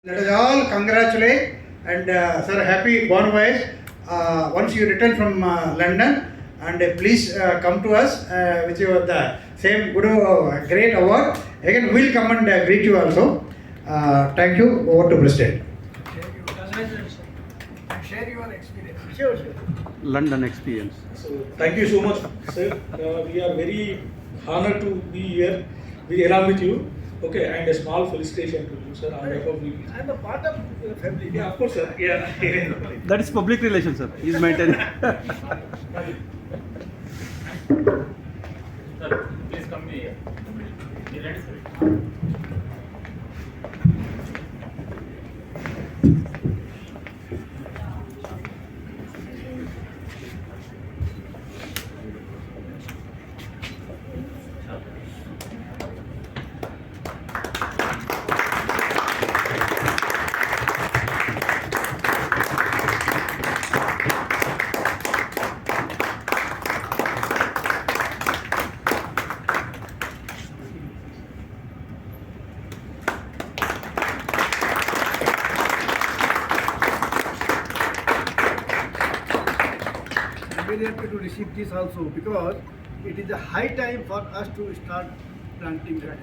Let us all congratulate and sir, happy born voyage. Once you return from London, and please come to us with your the same good great award. Again, we'll come and greet you also. Thank you. Over to President. Congratulations. Share your experience. Sure. London experience. So thank you so much, sir. We are very honored to be here along with you. Okay, and a small felicitation to you, sir, on behalf of VBG. I'm a part of the family. Yeah, of course, sir. Yeah. That is public relations, sir. He is maintaining. Sir, please come here. You ready, sir? I'm very happy to receive this also because it is a high time for us to start planting gardens.